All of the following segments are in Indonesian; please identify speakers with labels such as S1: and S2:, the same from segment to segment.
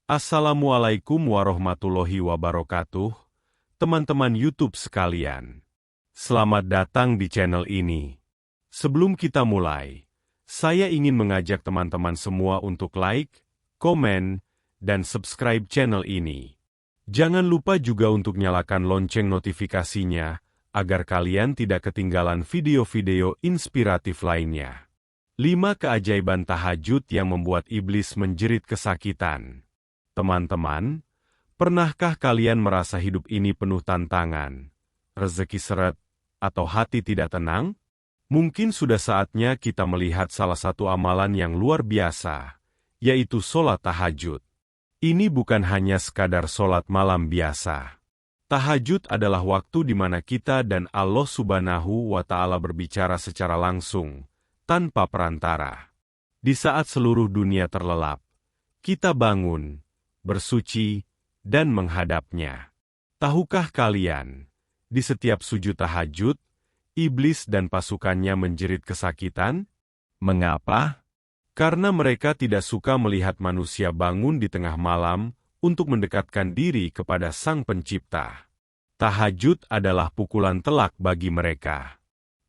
S1: Assalamualaikum warahmatullahi wabarakatuh, teman-teman YouTube sekalian. Selamat datang di channel ini. Sebelum kita mulai, saya ingin mengajak teman-teman semua untuk like, komen, dan subscribe channel ini. Jangan lupa juga untuk nyalakan lonceng notifikasinya, agar kalian tidak ketinggalan video-video inspiratif lainnya. 5 keajaiban tahajud yang membuat iblis menjerit kesakitan. Teman-teman, pernahkah kalian merasa hidup ini penuh tantangan, rezeki seret, atau hati tidak tenang? Mungkin sudah saatnya kita melihat salah satu amalan yang luar biasa, yaitu sholat tahajud. Ini bukan hanya sekadar sholat malam biasa. Tahajud adalah waktu di mana kita dan Allah Subhanahu wa Ta'ala berbicara secara langsung, tanpa perantara. Di saat seluruh dunia terlelap, kita bangun, bersuci, dan menghadapnya. Tahukah kalian, di setiap sujud tahajud, iblis dan pasukannya menjerit kesakitan? Mengapa? Karena mereka tidak suka melihat manusia bangun di tengah malam untuk mendekatkan diri kepada Sang Pencipta. Tahajud adalah pukulan telak bagi mereka.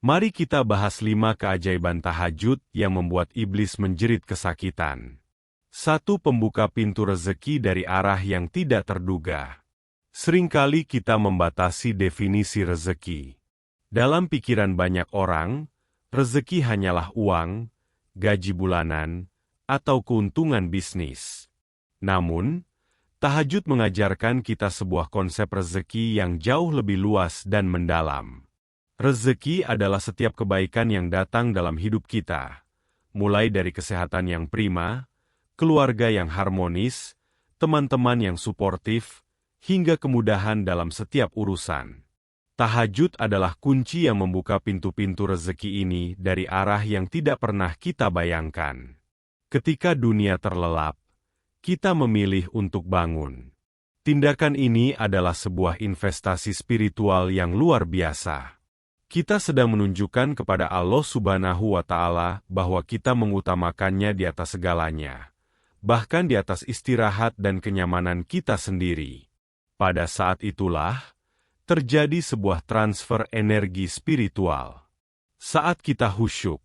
S1: Mari kita bahas 5 keajaiban tahajud yang membuat iblis menjerit kesakitan. 1. Pembuka pintu rezeki dari arah yang tidak terduga. Seringkali kita membatasi definisi rezeki. Dalam pikiran banyak orang, rezeki hanyalah uang, gaji bulanan, atau keuntungan bisnis. Namun, tahajud mengajarkan kita sebuah konsep rezeki yang jauh lebih luas dan mendalam. Rezeki adalah setiap kebaikan yang datang dalam hidup kita, mulai dari kesehatan yang prima, keluarga yang harmonis, teman-teman yang suportif, hingga kemudahan dalam setiap urusan. Tahajud adalah kunci yang membuka pintu-pintu rezeki ini dari arah yang tidak pernah kita bayangkan. Ketika dunia terlelap, kita memilih untuk bangun. Tindakan ini adalah sebuah investasi spiritual yang luar biasa. Kita sedang menunjukkan kepada Allah Subhanahu wa Ta'ala bahwa kita mengutamakannya di atas segalanya, bahkan di atas istirahat dan kenyamanan kita sendiri. Pada saat itulah, terjadi sebuah transfer energi spiritual. Saat kita khusyuk,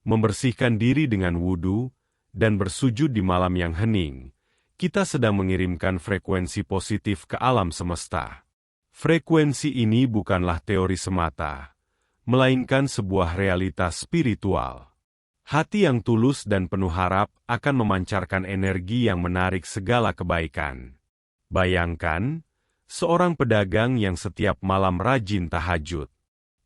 S1: membersihkan diri dengan wudu, dan bersujud di malam yang hening, kita sedang mengirimkan frekuensi positif ke alam semesta. Frekuensi ini bukanlah teori semata, melainkan sebuah realitas spiritual. Hati yang tulus dan penuh harap akan memancarkan energi yang menarik segala kebaikan. Bayangkan, seorang pedagang yang setiap malam rajin tahajud.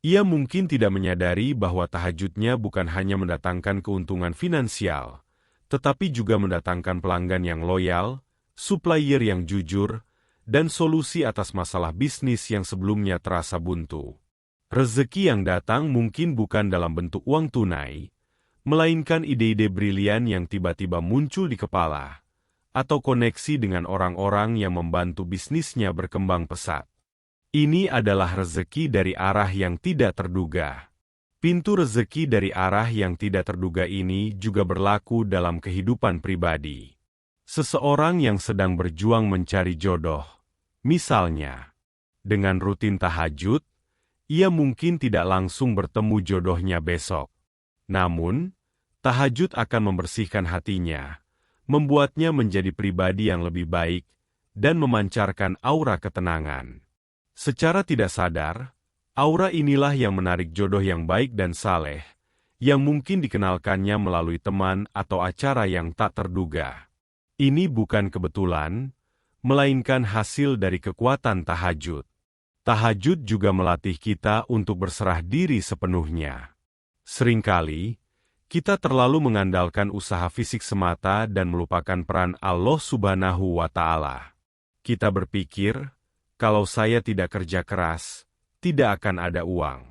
S1: Ia mungkin tidak menyadari bahwa tahajudnya bukan hanya mendatangkan keuntungan finansial, tetapi juga mendatangkan pelanggan yang loyal, supplier yang jujur, dan solusi atas masalah bisnis yang sebelumnya terasa buntu. Rezeki yang datang mungkin bukan dalam bentuk uang tunai, melainkan ide-ide brilian yang tiba-tiba muncul di kepala, atau koneksi dengan orang-orang yang membantu bisnisnya berkembang pesat. Ini adalah rezeki dari arah yang tidak terduga. Pintu rezeki dari arah yang tidak terduga ini juga berlaku dalam kehidupan pribadi. Seseorang yang sedang berjuang mencari jodoh, misalnya, dengan rutin tahajud, ia mungkin tidak langsung bertemu jodohnya besok. Namun, tahajud akan membersihkan hatinya, membuatnya menjadi pribadi yang lebih baik, dan memancarkan aura ketenangan. Secara tidak sadar, aura inilah yang menarik jodoh yang baik dan saleh, yang mungkin dikenalkannya melalui teman atau acara yang tak terduga. Ini bukan kebetulan, melainkan hasil dari kekuatan tahajud. Tahajud juga melatih kita untuk berserah diri sepenuhnya. Seringkali, kita terlalu mengandalkan usaha fisik semata dan melupakan peran Allah Subhanahu wa Ta'ala. Kita berpikir, kalau saya tidak kerja keras, tidak akan ada uang.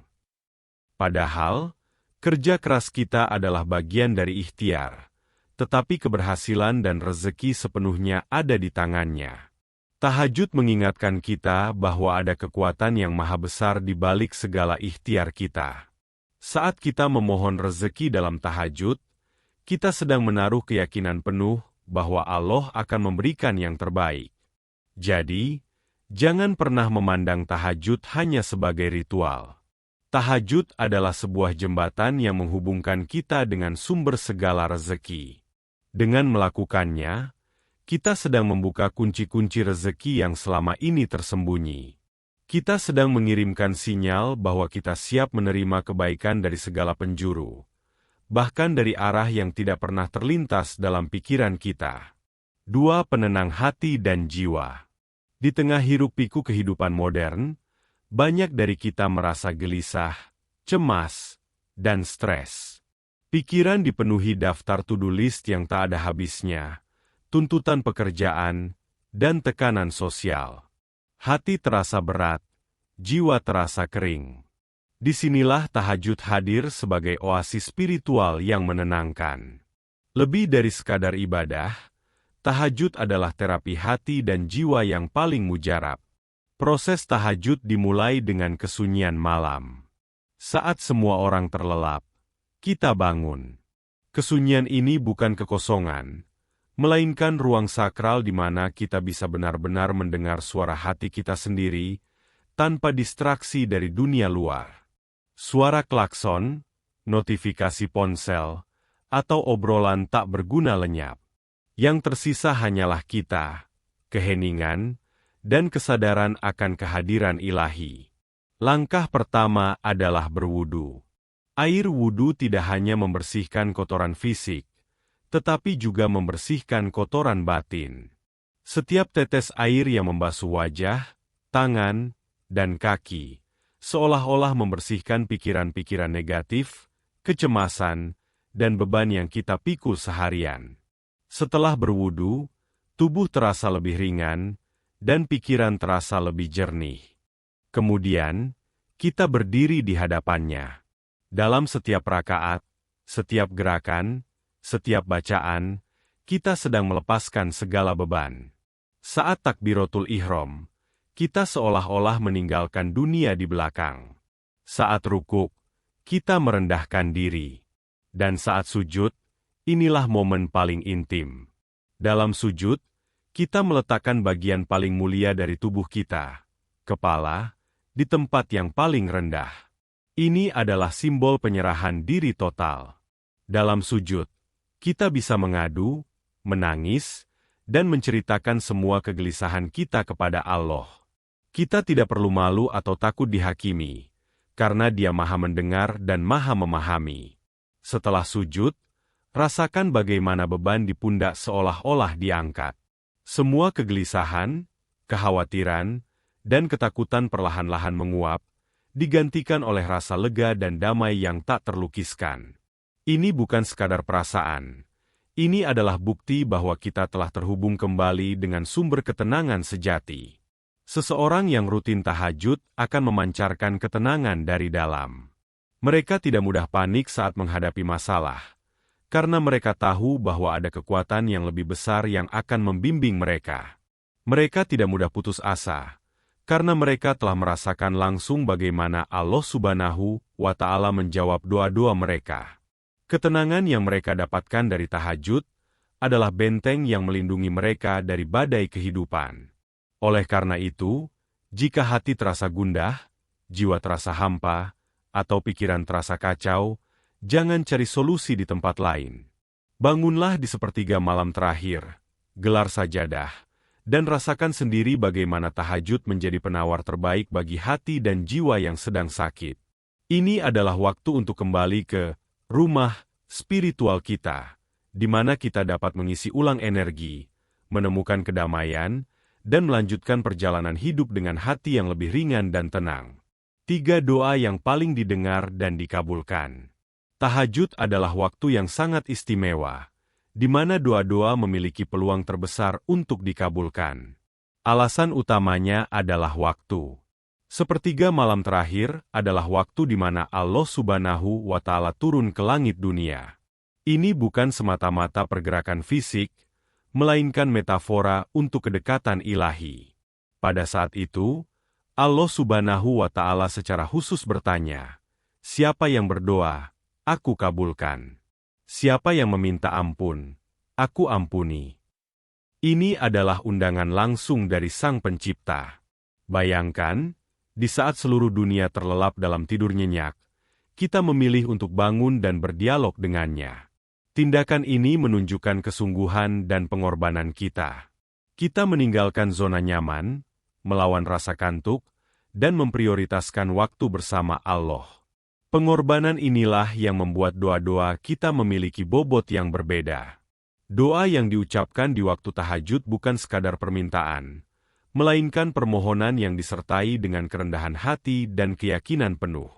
S1: Padahal, kerja keras kita adalah bagian dari ikhtiar, tetapi keberhasilan dan rezeki sepenuhnya ada di tangannya. Tahajud mengingatkan kita bahwa ada kekuatan yang maha besar di balik segala ikhtiar kita. Saat kita memohon rezeki dalam tahajud, kita sedang menaruh keyakinan penuh bahwa Allah akan memberikan yang terbaik. Jadi, jangan pernah memandang tahajud hanya sebagai ritual. Tahajud adalah sebuah jembatan yang menghubungkan kita dengan sumber segala rezeki. Dengan melakukannya, kita sedang membuka kunci-kunci rezeki yang selama ini tersembunyi. Kita sedang mengirimkan sinyal bahwa kita siap menerima kebaikan dari segala penjuru, bahkan dari arah yang tidak pernah terlintas dalam pikiran kita. 2. Penenang hati dan jiwa. Di tengah hiruk-pikuk kehidupan modern, banyak dari kita merasa gelisah, cemas, dan stres. Pikiran dipenuhi daftar to-do list yang tak ada habisnya, tuntutan pekerjaan, dan tekanan sosial. Hati terasa berat, jiwa terasa kering. Disinilah tahajud hadir sebagai oasis spiritual yang menenangkan. Lebih dari sekadar ibadah, tahajud adalah terapi hati dan jiwa yang paling mujarab. Proses tahajud dimulai dengan kesunyian malam. Saat semua orang terlelap, kita bangun. Kesunyian ini bukan kekosongan, melainkan ruang sakral di mana kita bisa benar-benar mendengar suara hati kita sendiri, tanpa distraksi dari dunia luar. Suara klakson, notifikasi ponsel, atau obrolan tak berguna lenyap. Yang tersisa hanyalah kita, keheningan, dan kesadaran akan kehadiran ilahi. Langkah pertama adalah berwudu. Air wudu tidak hanya membersihkan kotoran fisik, tetapi juga membersihkan kotoran batin. Setiap tetes air yang membasuh wajah, tangan, dan kaki, seolah-olah membersihkan pikiran-pikiran negatif, kecemasan, dan beban yang kita pikul seharian. Setelah berwudu, tubuh terasa lebih ringan, dan pikiran terasa lebih jernih. Kemudian, kita berdiri di hadapannya. Dalam setiap rakaat, setiap gerakan, setiap bacaan, kita sedang melepaskan segala beban. Saat takbiratul ihram, kita seolah-olah meninggalkan dunia di belakang. Saat rukuk, kita merendahkan diri. Dan saat sujud, inilah momen paling intim. Dalam sujud, kita meletakkan bagian paling mulia dari tubuh kita, kepala, di tempat yang paling rendah. Ini adalah simbol penyerahan diri total. Dalam sujud, kita bisa mengadu, menangis, dan menceritakan semua kegelisahan kita kepada Allah. Kita tidak perlu malu atau takut dihakimi, karena Dia Maha Mendengar dan Maha Memahami. Setelah sujud, rasakan bagaimana beban di pundak seolah-olah diangkat. Semua kegelisahan, kekhawatiran, dan ketakutan perlahan-lahan menguap, digantikan oleh rasa lega dan damai yang tak terlukiskan. Ini bukan sekadar perasaan. Ini adalah bukti bahwa kita telah terhubung kembali dengan sumber ketenangan sejati. Seseorang yang rutin tahajud akan memancarkan ketenangan dari dalam. Mereka tidak mudah panik saat menghadapi masalah, karena mereka tahu bahwa ada kekuatan yang lebih besar yang akan membimbing mereka. Mereka tidak mudah putus asa, karena mereka telah merasakan langsung bagaimana Allah Subhanahu wa Ta'ala menjawab doa-doa mereka. Ketenangan yang mereka dapatkan dari tahajud adalah benteng yang melindungi mereka dari badai kehidupan. Oleh karena itu, jika hati terasa gundah, jiwa terasa hampa, atau pikiran terasa kacau, jangan cari solusi di tempat lain. Bangunlah di sepertiga malam terakhir, gelar sajadah, dan rasakan sendiri bagaimana tahajud menjadi penawar terbaik bagi hati dan jiwa yang sedang sakit. Ini adalah waktu untuk kembali ke rumah spiritual kita, di mana kita dapat mengisi ulang energi, menemukan kedamaian, dan melanjutkan perjalanan hidup dengan hati yang lebih ringan dan tenang. 3 doa yang paling didengar dan dikabulkan. Tahajud adalah waktu yang sangat istimewa, di mana doa-doa memiliki peluang terbesar untuk dikabulkan. Alasan utamanya adalah waktu. Sepertiga malam terakhir adalah waktu di mana Allah Subhanahu wa Ta'ala turun ke langit dunia. Ini bukan semata-mata pergerakan fisik, melainkan metafora untuk kedekatan ilahi. Pada saat itu, Allah Subhanahu wa Ta'ala secara khusus bertanya, "Siapa yang berdoa, Aku kabulkan. Siapa yang meminta ampun, aku ampuni. Ini adalah undangan langsung dari Sang Pencipta. Bayangkan, di saat seluruh dunia terlelap dalam tidur nyenyak, kita memilih untuk bangun dan berdialog dengannya. Tindakan ini menunjukkan kesungguhan dan pengorbanan kita. Kita meninggalkan zona nyaman, melawan rasa kantuk, dan memprioritaskan waktu bersama Allah. Pengorbanan inilah yang membuat doa-doa kita memiliki bobot yang berbeda. Doa yang diucapkan di waktu tahajud bukan sekadar permintaan, melainkan permohonan yang disertai dengan kerendahan hati dan keyakinan penuh.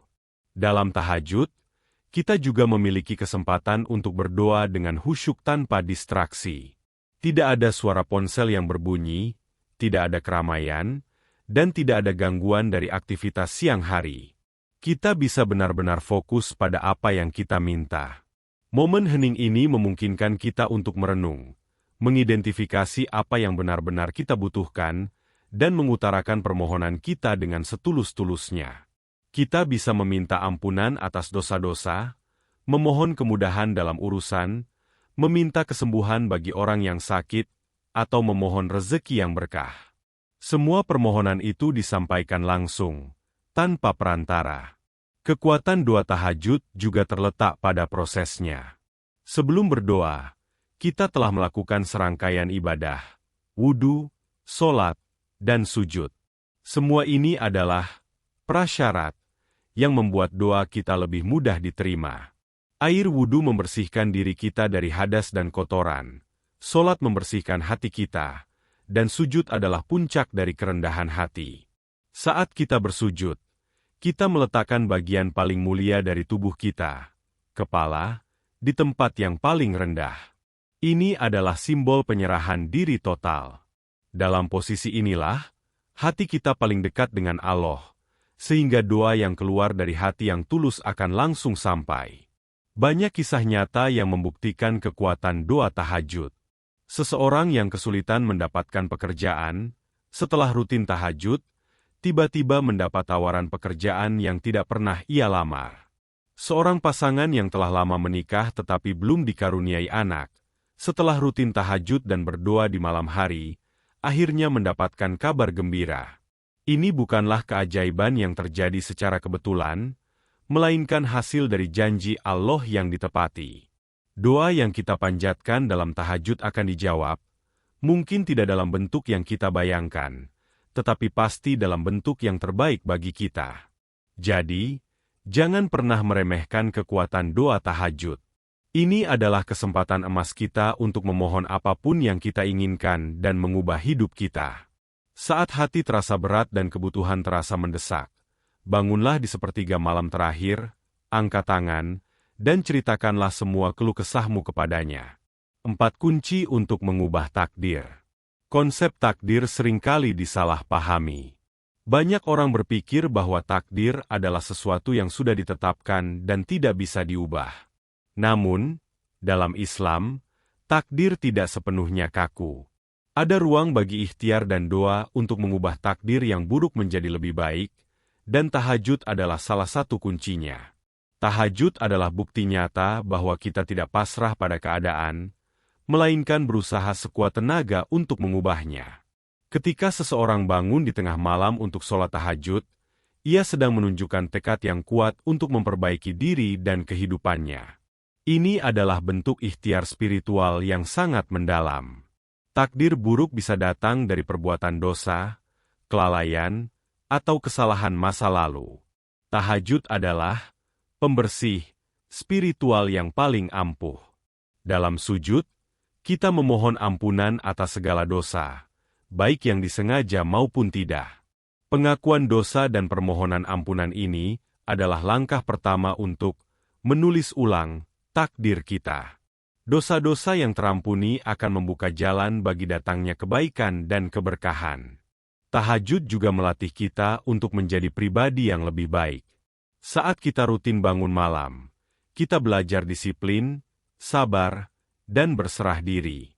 S1: Dalam tahajud, kita juga memiliki kesempatan untuk berdoa dengan khusyuk tanpa distraksi. Tidak ada suara ponsel yang berbunyi, tidak ada keramaian, dan tidak ada gangguan dari aktivitas siang hari. Kita bisa benar-benar fokus pada apa yang kita minta. Momen hening ini memungkinkan kita untuk merenung, mengidentifikasi apa yang benar-benar kita butuhkan, dan mengutarakan permohonan kita dengan setulus-tulusnya. Kita bisa meminta ampunan atas dosa-dosa, memohon kemudahan dalam urusan, meminta kesembuhan bagi orang yang sakit, atau memohon rezeki yang berkah. Semua permohonan itu disampaikan langsung, tanpa perantara. Kekuatan doa tahajud juga terletak pada prosesnya. Sebelum berdoa, kita telah melakukan serangkaian ibadah, wudu, sholat, dan sujud. Semua ini adalah prasyarat yang membuat doa kita lebih mudah diterima. Air wudu membersihkan diri kita dari hadas dan kotoran, sholat membersihkan hati kita, dan sujud adalah puncak dari kerendahan hati. Saat kita bersujud, kita meletakkan bagian paling mulia dari tubuh kita, kepala, di tempat yang paling rendah. Ini adalah simbol penyerahan diri total. Dalam posisi inilah, hati kita paling dekat dengan Allah, sehingga doa yang keluar dari hati yang tulus akan langsung sampai. Banyak kisah nyata yang membuktikan kekuatan doa tahajud. Seseorang yang kesulitan mendapatkan pekerjaan, setelah rutin tahajud, tiba-tiba mendapat tawaran pekerjaan yang tidak pernah ia lamar. Seorang pasangan yang telah lama menikah tetapi belum dikaruniai anak, setelah rutin tahajud dan berdoa di malam hari, akhirnya mendapatkan kabar gembira. Ini bukanlah keajaiban yang terjadi secara kebetulan, melainkan hasil dari janji Allah yang ditepati. Doa yang kita panjatkan dalam tahajud akan dijawab, mungkin tidak dalam bentuk yang kita bayangkan, tetapi pasti dalam bentuk yang terbaik bagi kita. Jadi, jangan pernah meremehkan kekuatan doa tahajud. Ini adalah kesempatan emas kita untuk memohon apapun yang kita inginkan dan mengubah hidup kita. Saat hati terasa berat dan kebutuhan terasa mendesak, bangunlah di sepertiga malam terakhir, angkat tangan, dan ceritakanlah semua keluh kesahmu kepadanya. 4 kunci untuk mengubah takdir. Konsep takdir seringkali disalahpahami. Banyak orang berpikir bahwa takdir adalah sesuatu yang sudah ditetapkan dan tidak bisa diubah. Namun, dalam Islam, takdir tidak sepenuhnya kaku. Ada ruang bagi ikhtiar dan doa untuk mengubah takdir yang buruk menjadi lebih baik, dan tahajud adalah salah satu kuncinya. Tahajud adalah bukti nyata bahwa kita tidak pasrah pada keadaan, melainkan berusaha sekuat tenaga untuk mengubahnya. Ketika seseorang bangun di tengah malam untuk sholat tahajud, ia sedang menunjukkan tekad yang kuat untuk memperbaiki diri dan kehidupannya. Ini adalah bentuk ikhtiar spiritual yang sangat mendalam. Takdir buruk bisa datang dari perbuatan dosa, kelalaian, atau kesalahan masa lalu. Tahajud adalah pembersih spiritual yang paling ampuh. Dalam sujud, kita memohon ampunan atas segala dosa, baik yang disengaja maupun tidak. Pengakuan dosa dan permohonan ampunan ini adalah langkah pertama untuk menulis ulang takdir kita. Dosa-dosa yang terampuni akan membuka jalan bagi datangnya kebaikan dan keberkahan. Tahajud juga melatih kita untuk menjadi pribadi yang lebih baik. Saat kita rutin bangun malam, kita belajar disiplin, sabar, dan berserah diri.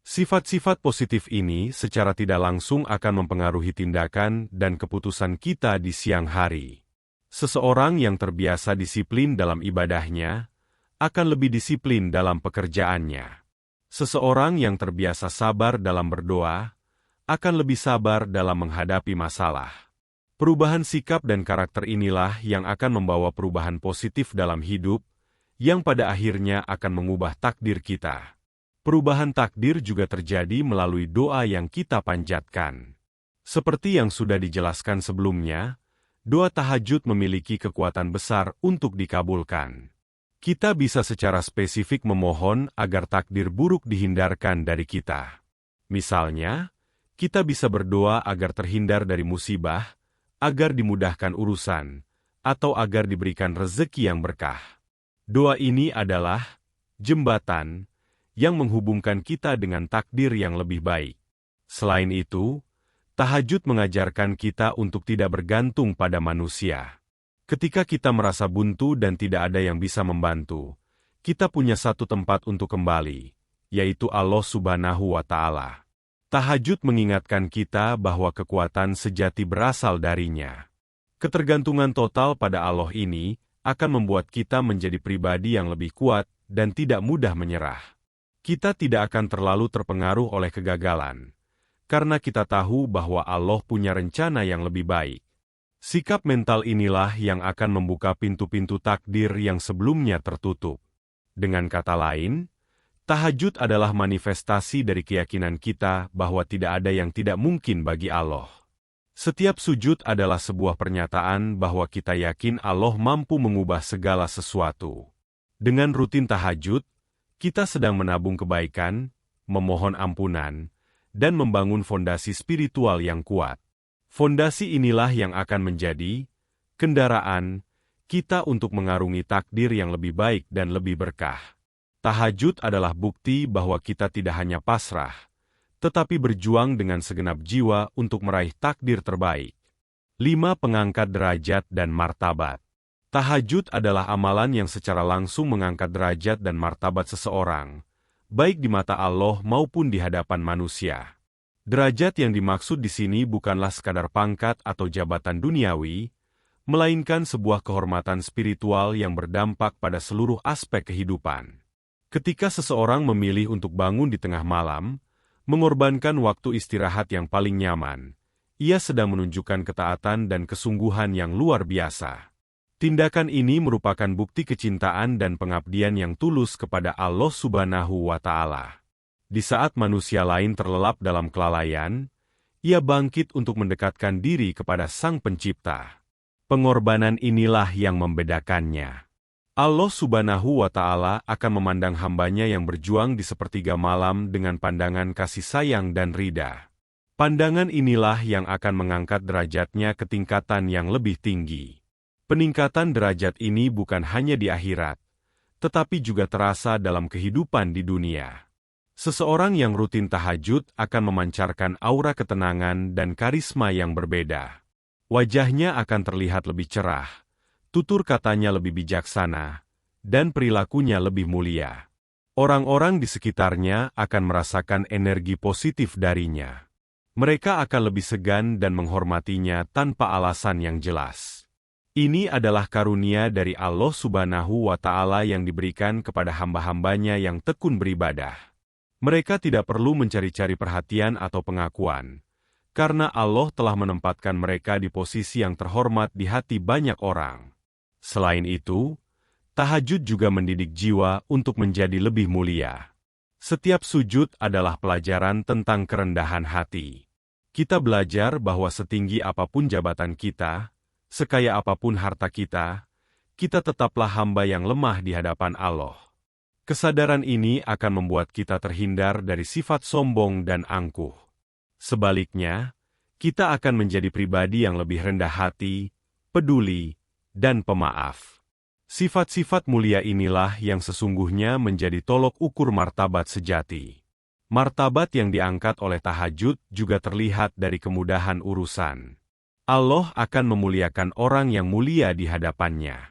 S1: Sifat-sifat positif ini secara tidak langsung akan mempengaruhi tindakan dan keputusan kita di siang hari. Seseorang yang terbiasa disiplin dalam ibadahnya, akan lebih disiplin dalam pekerjaannya. Seseorang yang terbiasa sabar dalam berdoa akan lebih sabar dalam menghadapi masalah. Perubahan sikap dan karakter inilah yang akan membawa perubahan positif dalam hidup, yang pada akhirnya akan mengubah takdir kita. Perubahan takdir juga terjadi melalui doa yang kita panjatkan. Seperti yang sudah dijelaskan sebelumnya, doa tahajud memiliki kekuatan besar untuk dikabulkan. Kita bisa secara spesifik memohon agar takdir buruk dihindarkan dari kita. Misalnya, kita bisa berdoa agar terhindar dari musibah, agar dimudahkan urusan, atau agar diberikan rezeki yang berkah. Doa ini adalah jembatan yang menghubungkan kita dengan takdir yang lebih baik. Selain itu, tahajud mengajarkan kita untuk tidak bergantung pada manusia. Ketika kita merasa buntu dan tidak ada yang bisa membantu, kita punya satu tempat untuk kembali, yaitu Allah Subhanahu wa Ta'ala. Tahajud mengingatkan kita bahwa kekuatan sejati berasal darinya. Ketergantungan total pada Allah ini akan membuat kita menjadi pribadi yang lebih kuat dan tidak mudah menyerah. Kita tidak akan terlalu terpengaruh oleh kegagalan, karena kita tahu bahwa Allah punya rencana yang lebih baik. Sikap mental inilah yang akan membuka pintu-pintu takdir yang sebelumnya tertutup. Dengan kata lain, tahajud adalah manifestasi dari keyakinan kita bahwa tidak ada yang tidak mungkin bagi Allah. Setiap sujud adalah sebuah pernyataan bahwa kita yakin Allah mampu mengubah segala sesuatu. Dengan rutin tahajud, kita sedang menabung kebaikan, memohon ampunan, dan membangun fondasi spiritual yang kuat. Fondasi inilah yang akan menjadi kendaraan kita untuk mengarungi takdir yang lebih baik dan lebih berkah. Tahajud adalah bukti bahwa kita tidak hanya pasrah, tetapi berjuang dengan segenap jiwa untuk meraih takdir terbaik. 5. Pengangkat derajat dan martabat. Tahajud adalah amalan yang secara langsung mengangkat derajat dan martabat seseorang, baik di mata Allah maupun di hadapan manusia. Derajat yang dimaksud di sini bukanlah sekadar pangkat atau jabatan duniawi, melainkan sebuah kehormatan spiritual yang berdampak pada seluruh aspek kehidupan. Ketika seseorang memilih untuk bangun di tengah malam, mengorbankan waktu istirahat yang paling nyaman, ia sedang menunjukkan ketaatan dan kesungguhan yang luar biasa. Tindakan ini merupakan bukti kecintaan dan pengabdian yang tulus kepada Allah Subhanahu wa Ta'ala. Di saat manusia lain terlelap dalam kelalaian, ia bangkit untuk mendekatkan diri kepada Sang Pencipta. Pengorbanan inilah yang membedakannya. Allah Subhanahu wa Ta'ala akan memandang hambanya yang berjuang di sepertiga malam dengan pandangan kasih sayang dan ridha. Pandangan inilah yang akan mengangkat derajatnya ke tingkatan yang lebih tinggi. Peningkatan derajat ini bukan hanya di akhirat, tetapi juga terasa dalam kehidupan di dunia. Seseorang yang rutin tahajud akan memancarkan aura ketenangan dan karisma yang berbeda. Wajahnya akan terlihat lebih cerah, tutur katanya lebih bijaksana, dan perilakunya lebih mulia. Orang-orang di sekitarnya akan merasakan energi positif darinya. Mereka akan lebih segan dan menghormatinya tanpa alasan yang jelas. Ini adalah karunia dari Allah Subhanahu wa Ta'ala yang diberikan kepada hamba-hambanya yang tekun beribadah. Mereka tidak perlu mencari-cari perhatian atau pengakuan, karena Allah telah menempatkan mereka di posisi yang terhormat di hati banyak orang. Selain itu, tahajud juga mendidik jiwa untuk menjadi lebih mulia. Setiap sujud adalah pelajaran tentang kerendahan hati. Kita belajar bahwa setinggi apapun jabatan kita, sekaya apapun harta kita tetaplah hamba yang lemah di hadapan Allah. Kesadaran ini akan membuat kita terhindar dari sifat sombong dan angkuh. Sebaliknya, kita akan menjadi pribadi yang lebih rendah hati, peduli, dan pemaaf. Sifat-sifat mulia inilah yang sesungguhnya menjadi tolok ukur martabat sejati. Martabat yang diangkat oleh tahajud juga terlihat dari kemudahan urusan. Allah akan memuliakan orang yang mulia di hadapannya.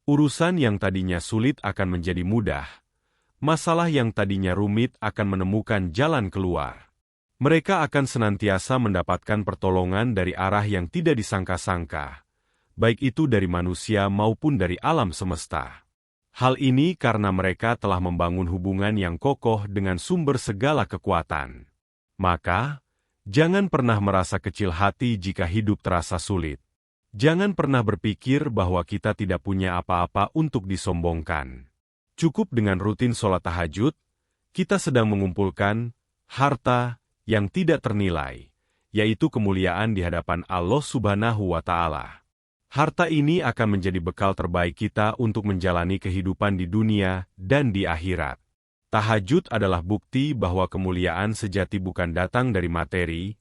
S1: Urusan yang tadinya sulit akan menjadi mudah. Masalah yang tadinya rumit akan menemukan jalan keluar. Mereka akan senantiasa mendapatkan pertolongan dari arah yang tidak disangka-sangka, baik itu dari manusia maupun dari alam semesta. Hal ini karena mereka telah membangun hubungan yang kokoh dengan sumber segala kekuatan. Maka, jangan pernah merasa kecil hati jika hidup terasa sulit. Jangan pernah berpikir bahwa kita tidak punya apa-apa untuk disombongkan. Cukup dengan rutin sholat tahajud, kita sedang mengumpulkan harta yang tidak ternilai, yaitu kemuliaan di hadapan Allah Subhanahu wa Ta'ala. Harta ini akan menjadi bekal terbaik kita untuk menjalani kehidupan di dunia dan di akhirat. Tahajud adalah bukti bahwa kemuliaan sejati bukan datang dari materi,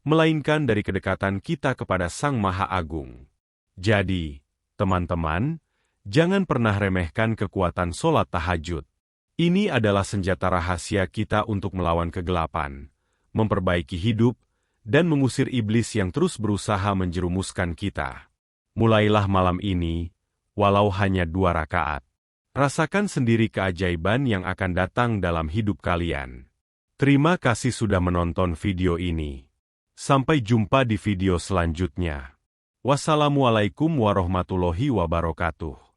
S1: melainkan dari kedekatan kita kepada Sang Maha Agung. Jadi, teman-teman, jangan pernah remehkan kekuatan sholat tahajud. Ini adalah senjata rahasia kita untuk melawan kegelapan, memperbaiki hidup, dan mengusir iblis yang terus berusaha menjerumuskan kita. Mulailah malam ini, walau hanya 2 rakaat. Rasakan sendiri keajaiban yang akan datang dalam hidup kalian. Terima kasih sudah menonton video ini. Sampai jumpa di video selanjutnya. Wassalamualaikum warahmatullahi wabarakatuh.